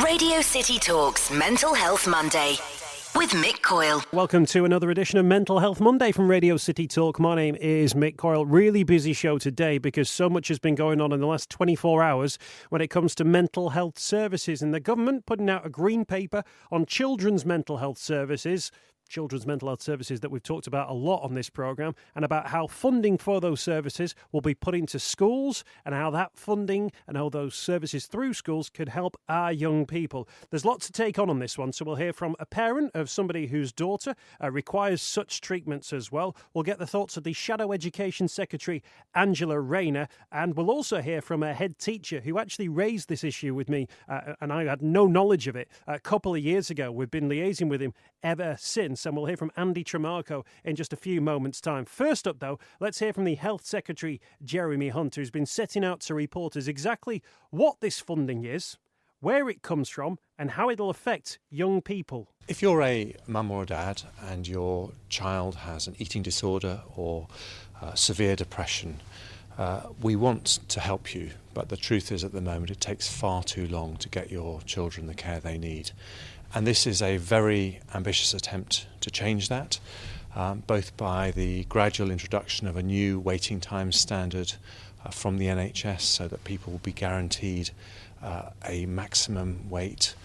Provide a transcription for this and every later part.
Radio City Talks Mental Health Monday with Mick Coyle. Welcome to another edition of Mental Health Monday from Radio City Talk. My name is Mick Coyle. Really busy show today because so much has been going on in the last 24 hours when it comes to mental health services, and the government putting out a green paper on children's mental health services that we've talked about a lot on this programme, and about how funding for those services will be put into schools and how that funding and how those services through schools could help our young people. There's lots to take on this one, so we'll hear from a parent of somebody whose daughter requires such treatments as well. We'll get the thoughts of the Shadow Education Secretary, Angela Rayner, and we'll also hear from a head teacher who actually raised this issue with me, and I had no knowledge of it a couple of years ago. We've been liaising with him ever since, and we'll hear from Andy Tremarco in just a few moments' time. First up, though, let's hear from the Health Secretary, Jeremy Hunt, who's been setting out to reporters exactly what this funding is, where it comes from, and how it'll affect young people. If you're a mum or a dad and your child has an eating disorder or severe depression, we want to help you, but the truth is at the moment it takes far too long to get your children the care they need. And this is a very ambitious attempt to change that, both by the gradual introduction of a new waiting time standard from the NHS so that people will be guaranteed a maximum wait,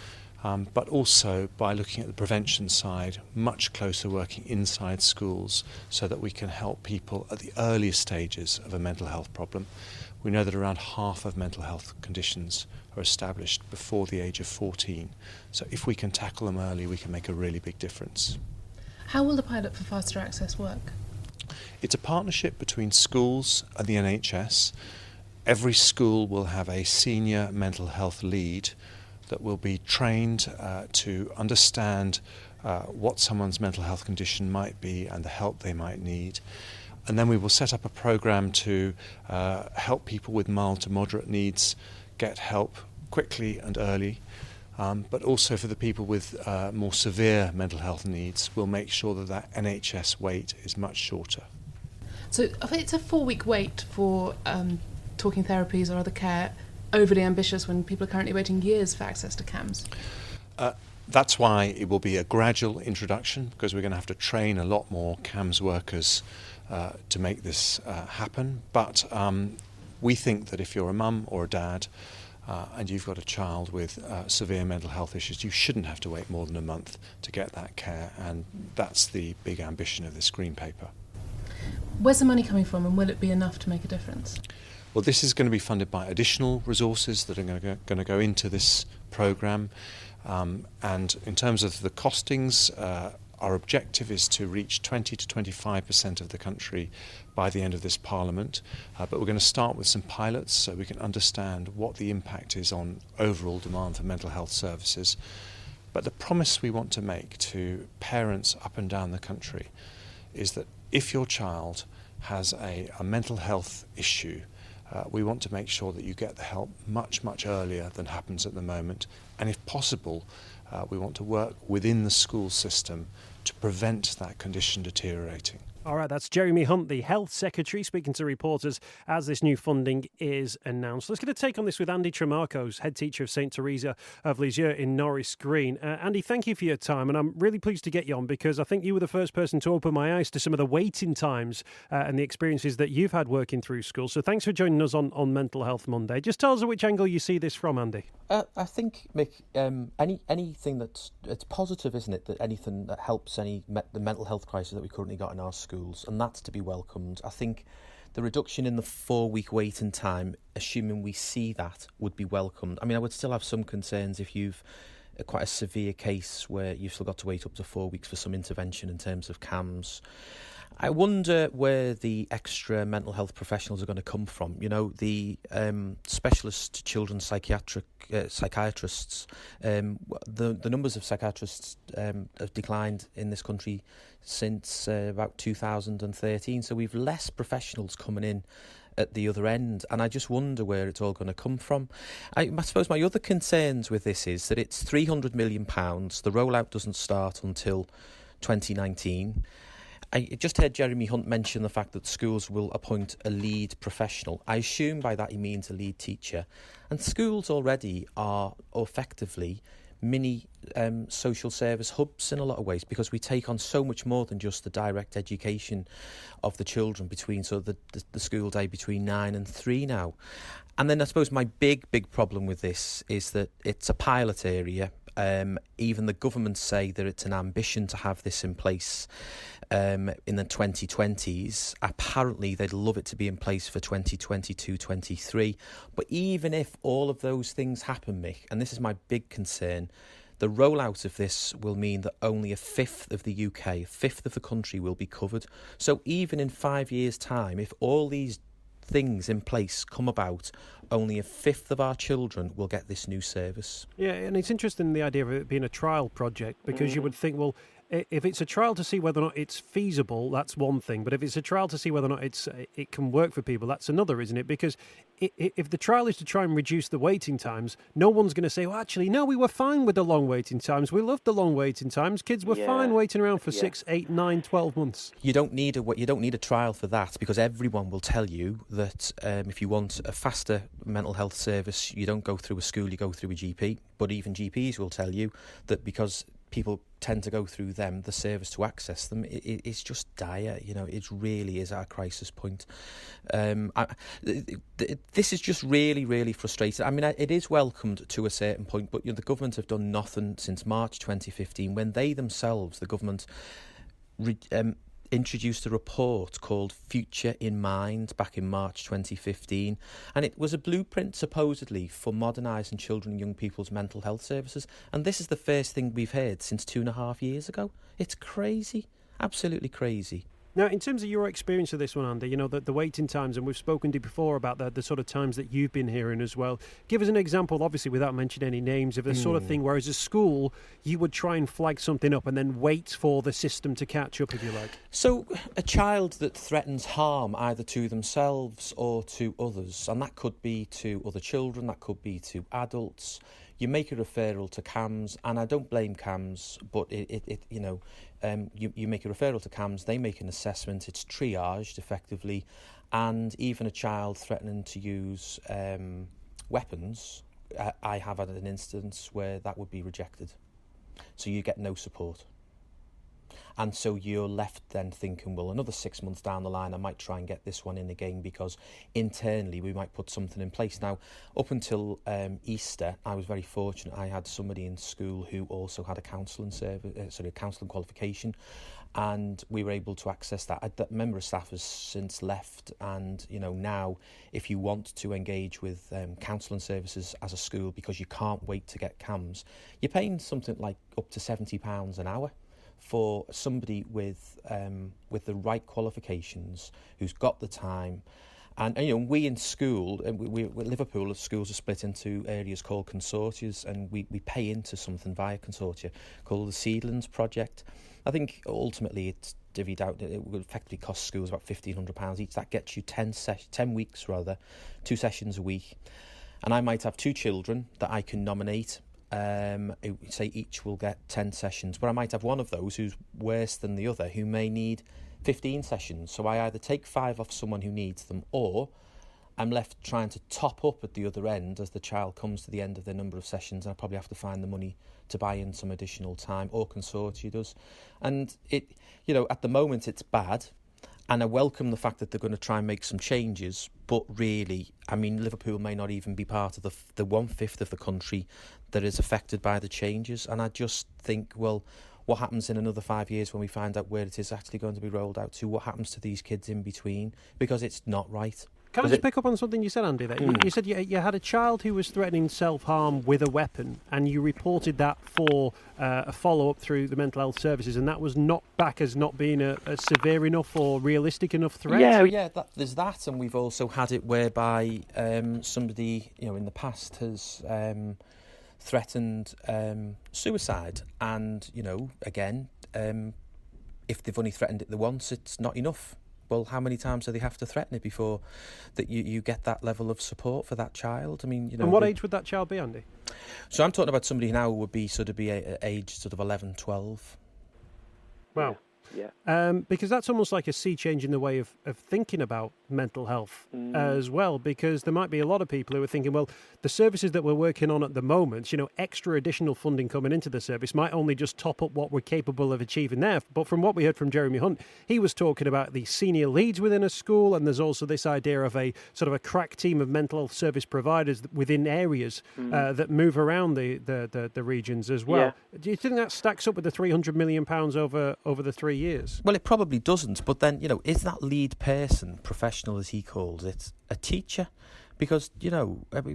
but also by looking at the prevention side, much closer working inside schools so that we can help people at the earliest stages of a mental health problem. We know that around half of mental health conditions are established before the age of 14. So if we can tackle them early, we can make a really big difference. How will the pilot for faster access work? It's a partnership between schools and the NHS. Every school will have a senior mental health lead that will be trained to understand what someone's mental health condition might be and the help they might need. And then we will set up a programme to help people with mild to moderate needs get help quickly and early, but also for the people with more severe mental health needs, we'll make sure that that NHS wait is much shorter. So if it's a 4-week wait for talking therapies or other care, overly ambitious when people are currently waiting years for access to CAMHS? That's why it will be a gradual introduction, because we're going to have to train a lot more CAMHS workers to make this happen. But we think that if you're a mum or a dad and you've got a child with severe mental health issues, you shouldn't have to wait more than a month to get that care, and that's the big ambition of this Green Paper. Where's the money coming from, and will it be enough to make a difference? Well, this is going to be funded by additional resources that are going to go into this programme. And in terms of the costings, our objective is to reach 20 to 25% of the country by the end of this Parliament. But we're going to start with some pilots so we can understand what the impact is on overall demand for mental health services. But the promise we want to make to parents up and down the country is that if your child has a mental health issue, we want to make sure that you get the help much, much earlier than happens at the moment. And if possible, we want to work within the school system to prevent that condition deteriorating. All right, that's Jeremy Hunt, the Health Secretary, speaking to reporters as this new funding is announced. Let's get a take on this with Andy Tremarco, head teacher of St. Teresa of Lisieux in Norris Green. Andy, thank you for your time, and I'm really pleased to get you on because I think you were the first person to open my eyes to some of the waiting times and the experiences that you've had working through school. So thanks for joining us on Mental Health Monday. Just tell us which angle you see this from, Andy. I think, Mick, anything it's positive, isn't it, that anything that helps the mental health crisis that we currently got in our schools, and that's to be welcomed. I think the reduction in the 4-week waiting time, assuming we see that, would be welcomed. I mean, I would still have some concerns if you've quite a severe case where you've still got to wait up to 4 weeks for some intervention in terms of CAMHS. I wonder where the extra mental health professionals are going to come from. You know, the specialist children's psychiatrists, the numbers of psychiatrists have declined in this country since about 2013. So we've less professionals coming in at the other end, and I just wonder where it's all going to come from. I suppose my other concerns with this is that it's £300 million. The rollout doesn't start until 2019. I just heard Jeremy Hunt mention the fact that schools will appoint a lead professional. I assume by that he means a lead teacher. And schools already are effectively mini social service hubs in a lot of ways, because we take on so much more than just the direct education of the children between the school day between 9 and 3 now. And then I suppose my big problem with this is that it's a pilot area. Even the government say that it's an ambition to have this in place in the 2020s. Apparently they'd love it to be in place for 2022-23. But even if all of those things happen, Mick, and this is my big concern, the rollout of this will mean that only a fifth of the UK, a fifth of the country will be covered. So even in 5 years' time, if all these things in place come about, only a fifth of our children will get this new service. Yeah, and it's interesting, the idea of it being a trial project, because you would think, well, if it's a trial to see whether or not it's feasible, that's one thing. But if it's a trial to see whether or not it can work for people, that's another, isn't it? Because if the trial is to try and reduce the waiting times, no one's going to say, well, actually, no, we were fine with the long waiting times. We loved the long waiting times. Kids were fine waiting around for 6, 8, 9, 12 months. You don't need a trial for that, because everyone will tell you that if you want a faster mental health service, you don't go through a school, you go through a GP. But even GPs will tell you that because people tend to go through them, the service to access them, it's just dire. It really is at a crisis point. This is just really frustrating. I mean, it is welcomed to a certain point, but the government have done nothing since March 2015, when they themselves, the government, introduced a report called Future in Mind back in March 2015, and it was a blueprint supposedly for modernising children and young people's mental health services, and this is the first thing we've heard since 2.5 years ago. It's crazy, absolutely crazy. Now, in terms of your experience of this one, Andy, the waiting times, and we've spoken to you before about the sort of times that you've been hearing as well. Give us an example, obviously, without mentioning any names, of the sort of thing where as a school you would try and flag something up and then wait for the system to catch up, if you like. So a child that threatens harm either to themselves or to others, and that could be to other children, that could be to adults, you make a referral to CAMHS, and I don't blame CAMHS, but you make a referral to CAMHS, they make an assessment, it's triaged effectively, and even a child threatening to use weapons, I have had an instance where that would be rejected. So you get no support. And so you're left then thinking, well, another 6 months down the line, I might try and get this one in again, because internally we might put something in place. Now, up until Easter, I was very fortunate. I had somebody in school who also had a counselling counselling qualification, and we were able to access that. That member of staff has since left, and now if you want to engage with counselling services as a school, because you can't wait to get CAMHS, you're paying something like up to £70 an hour for somebody with the right qualifications, who's got the time. And we in school, Liverpool, schools are split into areas called consortia, and we pay into something via consortia called the Seedlings Project. I think ultimately it's divvied out, it will effectively cost schools about £1,500 each. That gets you 10 weeks, 2 sessions a week. And I might have 2 children that I can nominate. Say each will get 10 sessions, but I might have one of those who's worse than the other, who may need 15 sessions. So I either take 5 off someone who needs them, or I'm left trying to top up at the other end as the child comes to the end of their number of sessions, and I probably have to find the money to buy in some additional time, or consortia does. And it, at the moment it's bad. And I welcome the fact that they're going to try and make some changes, but really, I mean, Liverpool may not even be part of the 1/5 of the country that is affected by the changes. And I just think, well, what happens in another 5 years when we find out where it is actually going to be rolled out to? What happens to these kids in between? Because it's not right. Can I just pick up on something you said, Andy, there? You said you had a child who was threatening self-harm with a weapon, and you reported that for a follow-up through the mental health services, and that was knocked back as not being a severe enough or realistic enough threat? Yeah, there's that, and we've also had it whereby somebody, in the past has threatened suicide, and, again, if they've only threatened it the once, it's not enough. Well, how many times do they have to threaten it before that you get that level of support for that child? I mean, And what age would that child be, Andy? So I'm talking about somebody now who would be age 11, 12. Wow. Because that's almost like a sea change in the way of thinking about mental health as well, because there might be a lot of people who are thinking, well, the services that we're working on at the moment, extra additional funding coming into the service might only just top up what we're capable of achieving there. But from what we heard from Jeremy Hunt, he was talking about the senior leads within a school, and there's also this idea of a sort of a crack team of mental health service providers within areas that move around the regions as well. Yeah. Do you think that stacks up with the £300 million over the 3 years? Well, it probably doesn't. But then, is that lead person, professional as he calls it, a teacher? Because,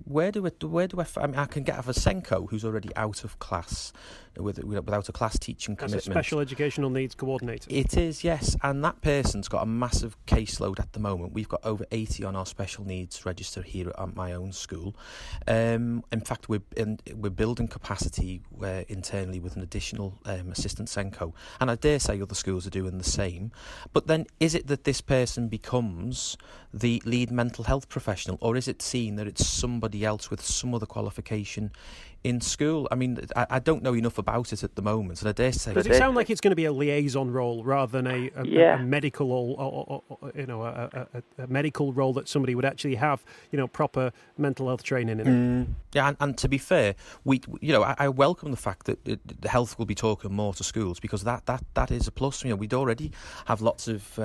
where do I can get a Vasenko who's already out of class without a class teaching commitment. As a special educational needs coordinator. It is, yes. And that person's got a massive caseload at the moment. We've got over 80 on our special needs register here at my own school. In fact, we're building capacity internally with an additional assistant Senko. And I dare say other schools are doing the same. But then is it that this person becomes the lead mental health professional, or is it seen that it's somebody else with some other qualification in school? I mean, I don't know enough about it at the moment, and I dare say... Does it sound like it's going to be a liaison role rather than a medical or a medical role that somebody would actually have, proper mental health training in it? Yeah, and to be fair, I welcome the fact that the health will be talking more to schools, because that is a plus. We'd already have lots of...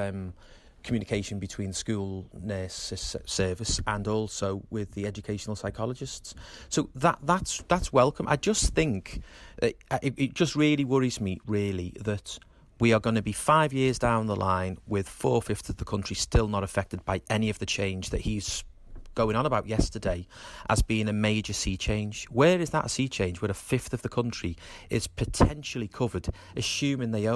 communication between school nurse service and also with the educational psychologists. So that's welcome. I just think it just really worries me, really, that we are going to be 5 years down the line with 4/5 of the country still not affected by any of the change that he's going on about yesterday as being a major sea change. Where is that a sea change where 1/5 of the country is potentially covered, assuming they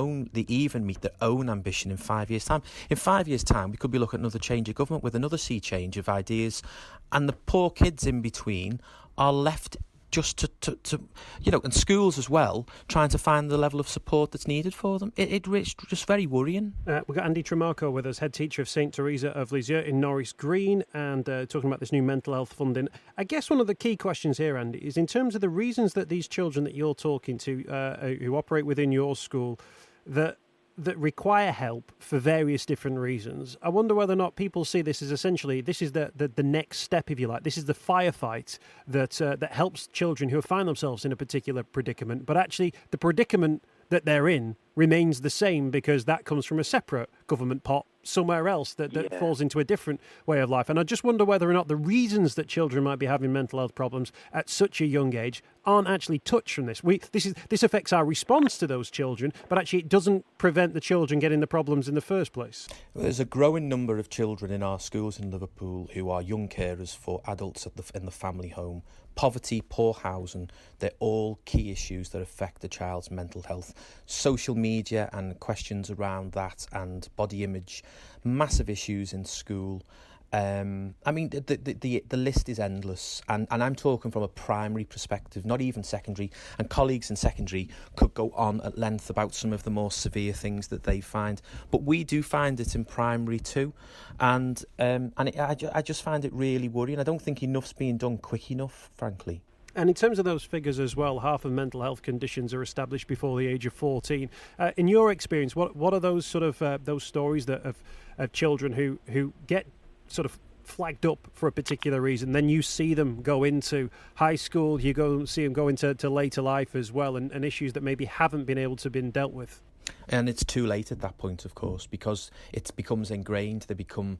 even meet their own ambition in 5 years' time? In 5 years' time, we could be looking at another change of government with another sea change of ideas, and the poor kids in between are left just to and schools as well, trying to find the level of support that's needed for them. It's just very worrying. We've got Andy Tremarco with us, head teacher of St Teresa of Lisieux in Norris Green, and talking about this new mental health funding. I guess one of the key questions here, Andy, is in terms of the reasons that these children that you're talking to, who operate within your school, that require help for various different reasons. I wonder whether or not people see this as essentially, this is the next step, if you like. This is the firefight that helps children who find themselves in a particular predicament. But actually, the predicament that they're in remains the same, because that comes from a separate government pot somewhere else that falls into a different way of life. And I just wonder whether or not the reasons that children might be having mental health problems at such a young age aren't actually touched from this. This affects our response to those children, but actually it doesn't prevent the children getting the problems in the first place. There's a growing number of children in our schools in Liverpool who are young carers for adults in the family home. Poverty, poor housing, they're all key issues that affect the child's mental health. Social media and questions around that, and body image, massive issues in school. I mean, the list is endless, and I'm talking from a primary perspective, not even secondary, and colleagues in secondary could go on at length about some of the more severe things that they find, but we do find it in primary too, and I just find it really worrying. I don't think enough's being done quick enough, frankly. And in terms of those figures as well, half of mental health conditions are established before the age of 14. In your experience, what are those sort of those stories that of children who get sort of flagged up for a particular reason, then you see them go into high school, you see them go into later life as well, and issues that maybe haven't been able to been dealt with? And it's too late at that point, of course, because it becomes ingrained. They become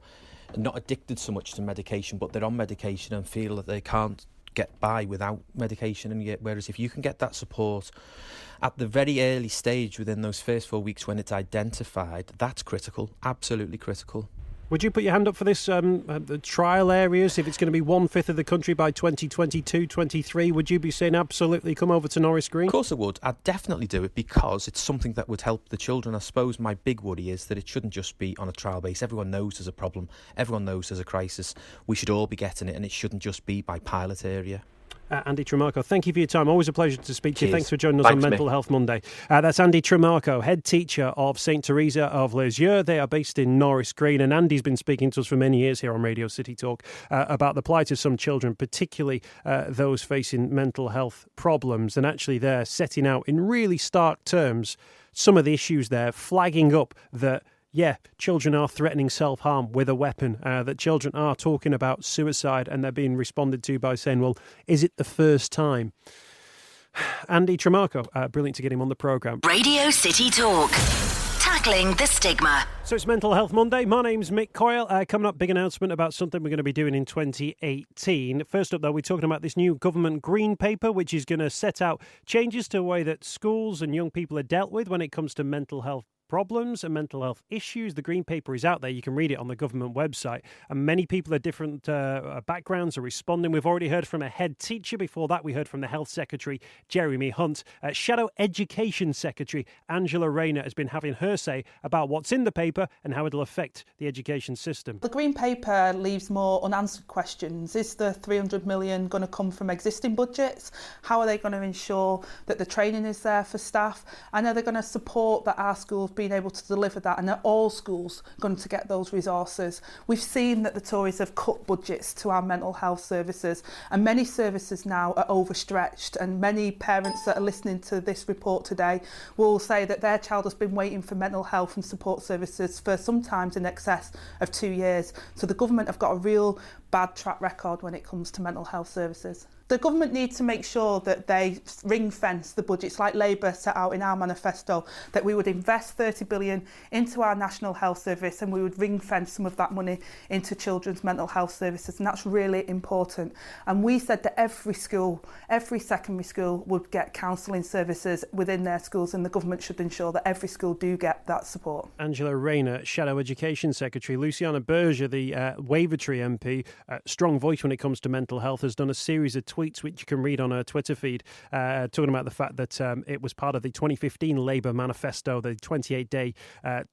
not addicted so much to medication, but they're on medication and feel that they can't get by without medication. And yet, whereas if you can get that support at the very early stage within those first 4 weeks when it's identified, that's critical, absolutely critical. Would you put your hand up for this, the trial areas, if it's going to be 1/5 of the country by 2022-23, would you be saying absolutely come over to Norris Green? Of course I would. I'd definitely do it, because it's something that would help the children. I suppose my big worry is that it shouldn't just be on a trial base. Everyone knows there's a problem. Everyone knows there's a crisis. We should all be getting it, and it shouldn't just be by pilot area. Andy Tremarco, thank you for your time. Always a pleasure to speak to you. Cheers. Thanks for joining us Thanks, on Mental Mick. Health Monday. That's Andy Tremarco, head teacher of St Teresa of Lisieux. They are based in Norris Green, and Andy's been speaking to us for many years here on Radio City Talk about the plight of some children, particularly those facing mental health problems. And actually they're setting out in really stark terms some of the issues there, flagging up that children are threatening self-harm with a weapon, that children are talking about suicide, and they're being responded to by saying, well, is it the first time? Andy Tremarco, brilliant to get him on the programme. Radio City Talk. Tackling the stigma. So it's Mental Health Monday. My name's Mick Coyle. Coming up, big announcement about something we're going to be doing in 2018. First up, though, we're talking about this new government green paper, which is going to set out changes to the way that schools and young people are dealt with when it comes to mental health problems and mental health issues. The green paper is out there. You can read it on the government website. And many people of different backgrounds are responding. We've already heard from a head teacher. Before that, we heard from the Health Secretary, Jeremy Hunt. Shadow Education Secretary, Angela Rayner, has been having her say about what's in the paper and how it'll affect the education system. The Green Paper leaves more unanswered questions. Is the 300 million going to come from existing budgets? How are they going to ensure that the training is there for staff? And are they going to support that our schools being able to deliver that, and are all schools going to get those resources? We've seen that the Tories have cut budgets to our mental health services, and many services now are overstretched, and many parents that are listening to this report today will say that their child has been waiting for mental health and support services for sometimes in excess of 2 years. So the government have got a real bad track record when it comes to mental health services. The government needs to make sure that they ring fence the budgets like Labour set out in our manifesto, that we would invest 30 billion into our National Health Service and we would ring fence some of that money into children's mental health services, and that's really important. And we said that every school, every secondary school would get counselling services within their schools, and the government should ensure that every school do get that support. Angela Rayner, Shadow Education Secretary. Luciana Berger, the Wavertree MP, strong voice when it comes to mental health, has done a series of tweets which you can read on her Twitter feed, talking about the fact that it was part of the 2015 Labour manifesto, the 28-day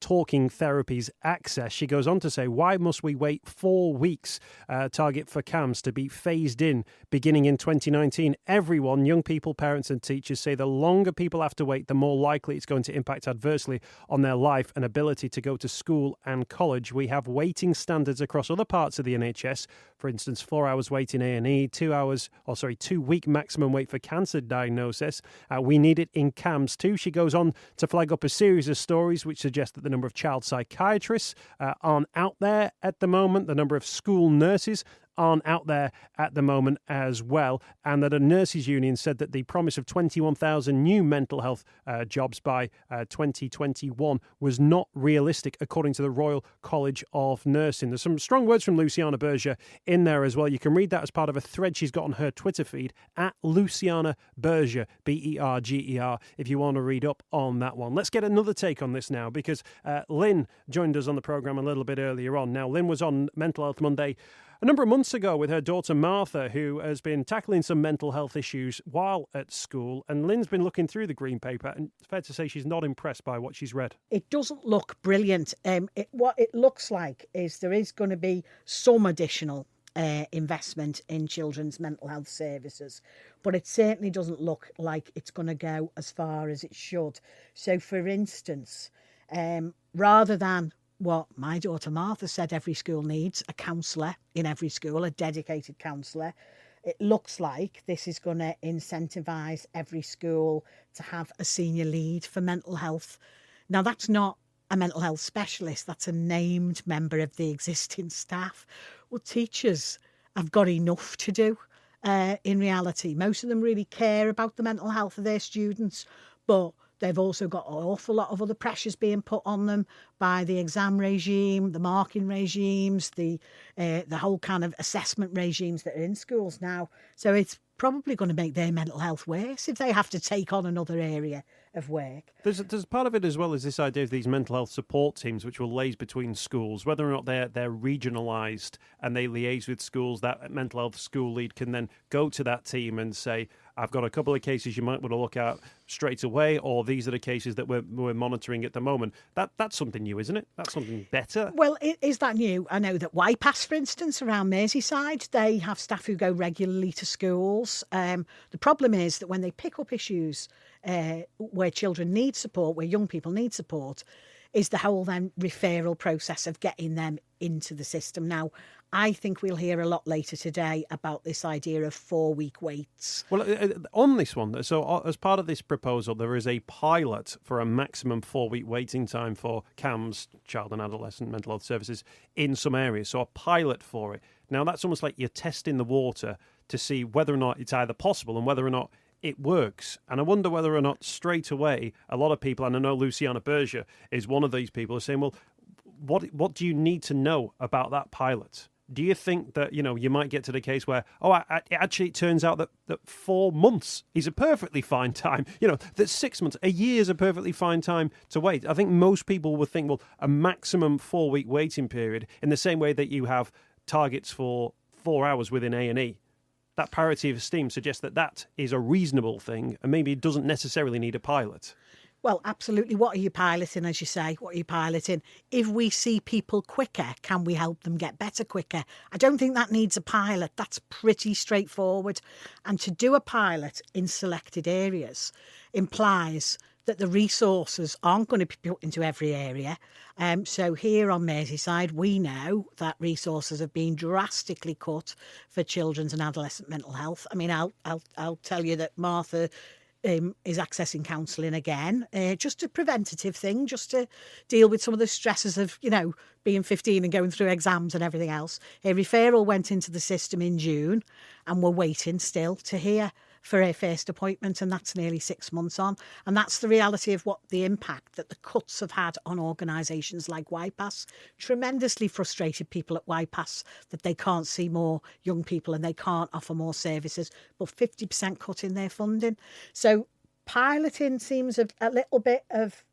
talking therapies access. She goes on to say, why must we wait 4 weeks, target for CAMHS to be phased in beginning in 2019? Everyone, young people, parents and teachers, say the longer people have to wait, the more likely it's going to impact adversely on their life and ability to go to school and college. We have waiting standards across other parts of the NHS. For instance, 4 hours wait in A&E, 2-week maximum wait for cancer diagnosis. We need it in CAMHS too. She goes on to flag up a series of stories which suggest that the number of child psychiatrists aren't out there at the moment. The number of school nurses aren't out there at the moment as well, and that a nurses union said that the promise of 21,000 new mental health jobs by 2021 was not realistic, according to the Royal College of Nursing. There's some strong words from Luciana Berger in there as well. You can read that as part of a thread she's got on her Twitter feed, at Luciana Berger, Berger, if you want to read up on that one. Let's get another take on this now, because Lynn joined us on the programme a little bit earlier on. Now, Lynn was on Mental Health Monday a number of months ago with her daughter Martha, who has been tackling some mental health issues while at school. And Lynn's been looking through the Green Paper, and it's fair to say she's not impressed by what she's read. It doesn't look brilliant. What it looks like is there is going to be some additional investment in children's mental health services, but it certainly doesn't look like it's going to go as far as it should. So, for instance, rather than what my daughter Martha said every school needs, a counsellor in every school, a dedicated counsellor, it looks like this is going to incentivise every school to have a senior lead for mental health. Now, that's not a mental health specialist, that's a named member of the existing staff. Well, teachers have got enough to do in reality. Most of them really care about the mental health of their students, but they've also got an awful lot of other pressures being put on them by the exam regime, the marking regimes, the whole kind of assessment regimes that are in schools now. So it's probably going to make their mental health worse if they have to take on another area of work. There's part of it as well as this idea of these mental health support teams which will liaise between schools, whether or not they're regionalised and they liaise with schools. That mental health school lead can then go to that team and say, I've got a couple of cases you might want to look at straight away, or these are the cases that we're monitoring at the moment. That's something new, isn't it? That's something better. Well, is that new? I know that YPAS, for instance, around Merseyside, they have staff who go regularly to schools. The problem is that when they pick up issues where children need support, where young people need support, is the whole then referral process of getting them into the system. Now, I think we'll hear a lot later today about this idea of 4-week waits. Well, on this one, so as part of this proposal, there is a pilot for a maximum 4-week waiting time for CAMS, Child and Adolescent Mental Health Services, in some areas. So a pilot for it. Now, that's almost like you're testing the water to see whether or not it's either possible and whether or not it works. And I wonder whether or not straight away a lot of people, and I know Luciana Berger is one of these people, are saying, well, what do you need to know about that pilot? Do you think that, you might get to the case where, actually it turns out that 4 months is a perfectly fine time, that 6 months, a year is a perfectly fine time to wait? I think most people would think, well, a maximum 4-week waiting period, in the same way that you have targets for 4 hours within A&E. That parity of esteem suggests that is a reasonable thing, and maybe it doesn't necessarily need a pilot. Well, absolutely. What are you piloting, as you say? What are you piloting? If we see people quicker, can we help them get better quicker? I don't think that needs a pilot. That's pretty straightforward. And to do a pilot in selected areas implies that the resources aren't going to be put into every area. So here on Merseyside, we know that resources have been drastically cut for children's and adolescent mental health. I mean, I'll tell you that Martha is accessing counselling again, just a preventative thing, just to deal with some of the stresses of, being 15 and going through exams and everything else. A referral went into the system in June, and we're waiting still to hear for a first appointment, and that's nearly 6 months on. And that's the reality of what the impact that the cuts have had on organisations like YPAS. Tremendously frustrated people at YPAS that they can't see more young people and they can't offer more services, but 50% cut in their funding. So piloting seems a little bit of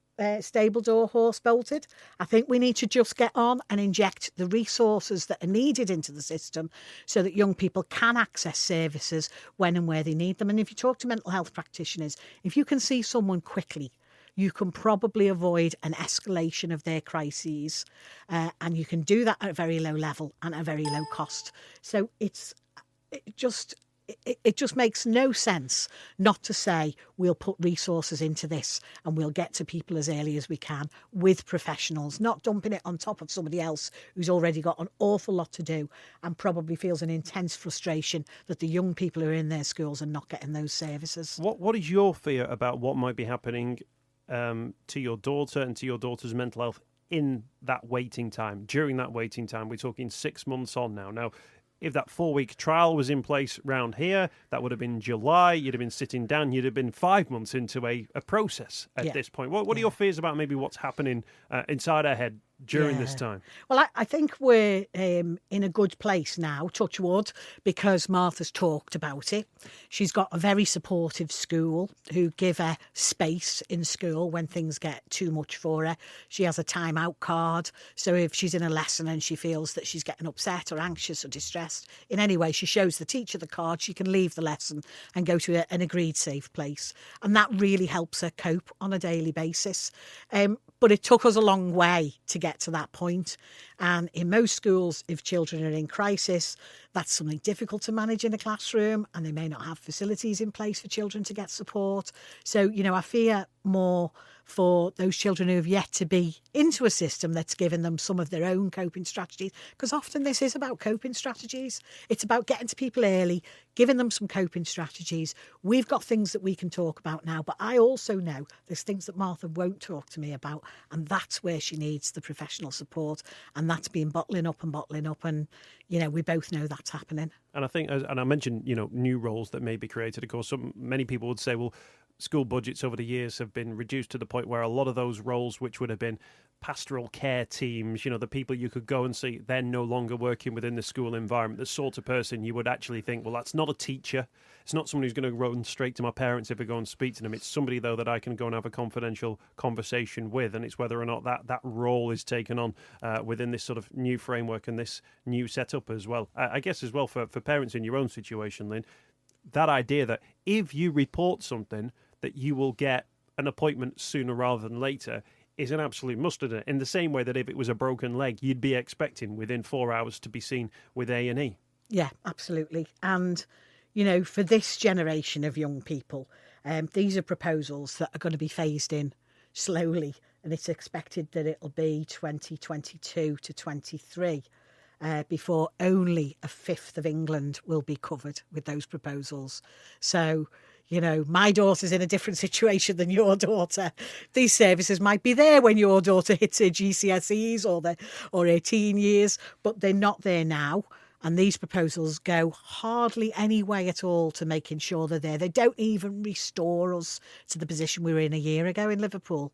stable door horse bolted. I think we need to just get on and inject the resources that are needed into the system so that young people can access services when and where they need them. And if you talk to mental health practitioners, if you can see someone quickly, you can probably avoid an escalation of their crises, and you can do that at a very low level and at a very low cost. So it just makes no sense not to say we'll put resources into this and we'll get to people as early as we can with professionals, not dumping it on top of somebody else who's already got an awful lot to do and probably feels an intense frustration that the young people who are in their schools are not getting those services. What is your fear about what might be happening to your daughter and to your daughter's mental health in that waiting time? During that waiting time, we're talking 6 months on now. Now, if that 4-week trial was in place round here, that would have been July. You'd have been sitting down. You'd have been 5 months into a process at this point. What are your fears about maybe what's happening inside our head during this time? Well, I think we're in a good place now, touch wood, because Martha's talked about it. She's got a very supportive school who give her space in school when things get too much for her. She has a timeout card, so if she's in a lesson and she feels that she's getting upset or anxious or distressed in any way, she shows the teacher the card, she can leave the lesson and go to an agreed safe place. And that really helps her cope on a daily basis. But it took us a long way to get to that point. And in most schools, if children are in crisis, that's something difficult to manage in a classroom, and they may not have facilities in place for children to get support. So, I fear more for those children who have yet to be into a system that's given them some of their own coping strategies, because often this is about coping strategies. It's about getting to people early, giving them some coping strategies. We've got things that we can talk about now, but I also know there's things that Martha won't talk to me about, and that's where she needs the professional support, and that's been bottling up, and we both know that's happening. And I think, and I mentioned, new roles that may be created. Of course, many people would say, well, school budgets over the years have been reduced to the point where a lot of those roles, which would have been pastoral care teams, the people you could go and see, they're no longer working within the school environment. The sort of person you would actually think, well, that's not a teacher. It's not someone who's going to run straight to my parents if I go and speak to them. It's somebody, though, that I can go and have a confidential conversation with. And it's whether or not that role is taken on within this sort of new framework and this new setup as well. I guess as well for parents in your own situation, Lynn, that idea that if you report something, that you will get an appointment sooner rather than later is an absolute must, isn't it? In the same way that if it was a broken leg, you'd be expecting within 4 hours to be seen with A&E. Yeah, absolutely. And, for this generation of young people, these are proposals that are going to be phased in slowly, and it's expected that it'll be 2022 to 23 before only a fifth of England will be covered with those proposals. So, my daughter's in a different situation than your daughter. These services might be there when your daughter hits her GCSEs or her teen years, but they're not there now. And these proposals go hardly any way at all to making sure they're there. They don't even restore us to the position we were in a year ago in Liverpool,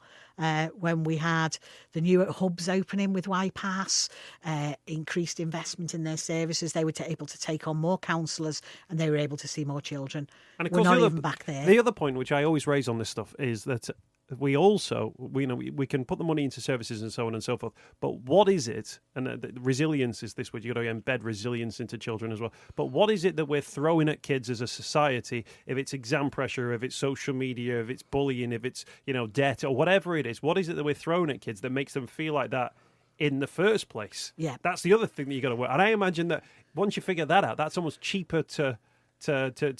when we had the new hubs opening with YPass, increased investment in their services. They were able to take on more counsellors and they were able to see more children. And of we're course, not even back there. The other point, which I always raise on this stuff, is that we also, we can put the money into services and so on and so forth, but what is it, and resilience is this word, you've got to embed resilience into children as well, but what is it that we're throwing at kids as a society, if it's exam pressure, if it's social media, if it's bullying, if it's, debt, or whatever it is, what is it that we're throwing at kids that makes them feel like that in the first place? Yeah. That's the other thing that you've got to work. And I imagine that once you figure that out, that's almost cheaper to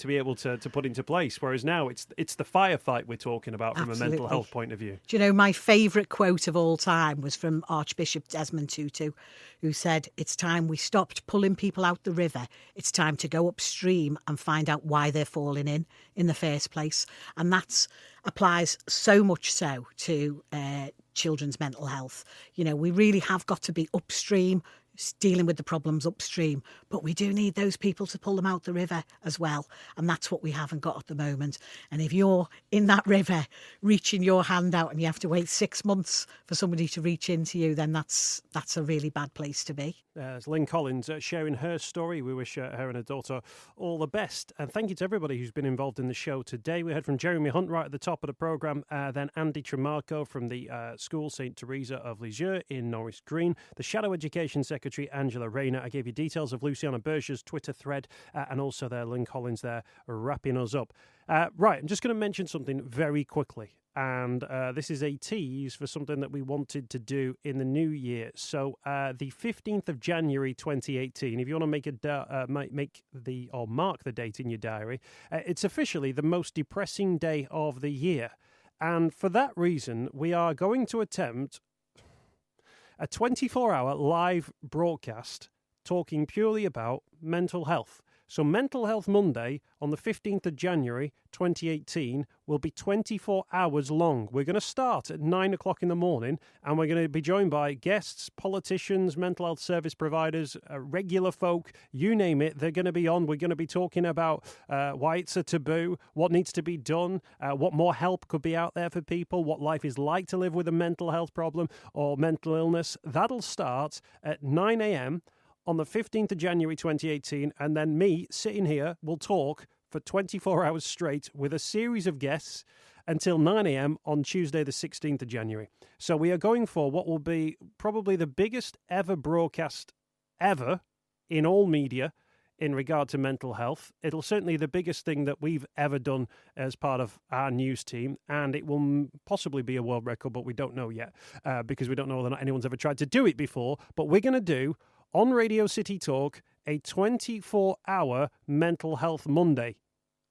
be able to put into place, whereas now it's the firefight we're talking about from Absolutely. a mental health point of view. Do you know, my favourite quote of all time was from Archbishop Desmond Tutu, who said, "It's time we stopped pulling people out the river. It's time to go upstream and find out why they're falling in the first place." And that applies so much so to children's mental health. We really have got to be upstream, dealing with the problems upstream, but we do need those people to pull them out the river as well, and that's what we haven't got at the moment. And if you're in that river reaching your hand out and you have to wait 6 months for somebody to reach into you, then that's a really bad place to be. There's Lynn Collins sharing her story. We wish her and her daughter all the best. And thank you to everybody who's been involved in the show today. We heard from Jeremy Hunt right at the top of the programme, then Andy Tremarco from the school St. Teresa of Lisieux in Norris Green, the Shadow Education Secretary Angela Rayner. I gave you details of Luciana Berger's Twitter thread, and also there Lynn Collins there wrapping us up. Right, I'm just going to mention something very quickly. And this is a tease for something that we wanted to do in the new year. So the 15th of January 2018, if you want to mark the date in your diary, it's officially the most depressing day of the year. And for that reason, we are going to attempt a 24-hour live broadcast talking purely about mental health. So Mental Health Monday on the 15th of January 2018 will be 24 hours long. We're going to start at 9 o'clock in the morning, and we're going to be joined by guests, politicians, mental health service providers, regular folk, you name it, they're going to be on. We're going to be talking about why it's a taboo, what needs to be done, what more help could be out there for people, what life is like to live with a mental health problem or mental illness. That'll start at 9 a.m. on the 15th of January 2018, and then me sitting here will talk for 24 hours straight with a series of guests until 9 a.m. on Tuesday the 16th of January. So we are going for what will be probably the biggest ever broadcast ever in all media in regard to mental health. It'll certainly the biggest thing that we've ever done as part of our news team, and it will possibly be a world record, but we don't know yet because we don't know whether or not anyone's ever tried to do it before. But we're going to do on Radio City Talk, a 24-hour Mental Health Monday.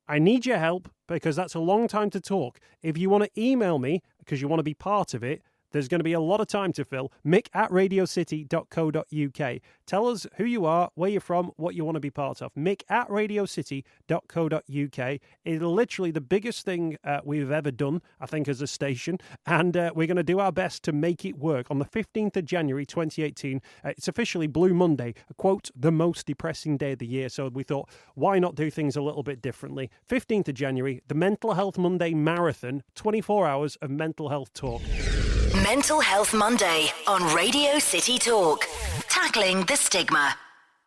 I need your help because that's a long time to talk. If you want to email me because you want to be part of it, there's going to be a lot of time to fill. mick@radiocity.co.uk. Tell us who you are, where you're from, what you want to be part of. mick@radiocity.co.uk. It's literally the biggest thing we've ever done, I think, as a station. And we're going to do our best to make it work. On the 15th of January 2018, it's officially Blue Monday, quote, the most depressing day of the year. So we thought, why not do things a little bit differently? 15th of January, the Mental Health Monday Marathon, 24 hours of mental health talk. Mental Health Monday on Radio City Talk. Tackling the stigma.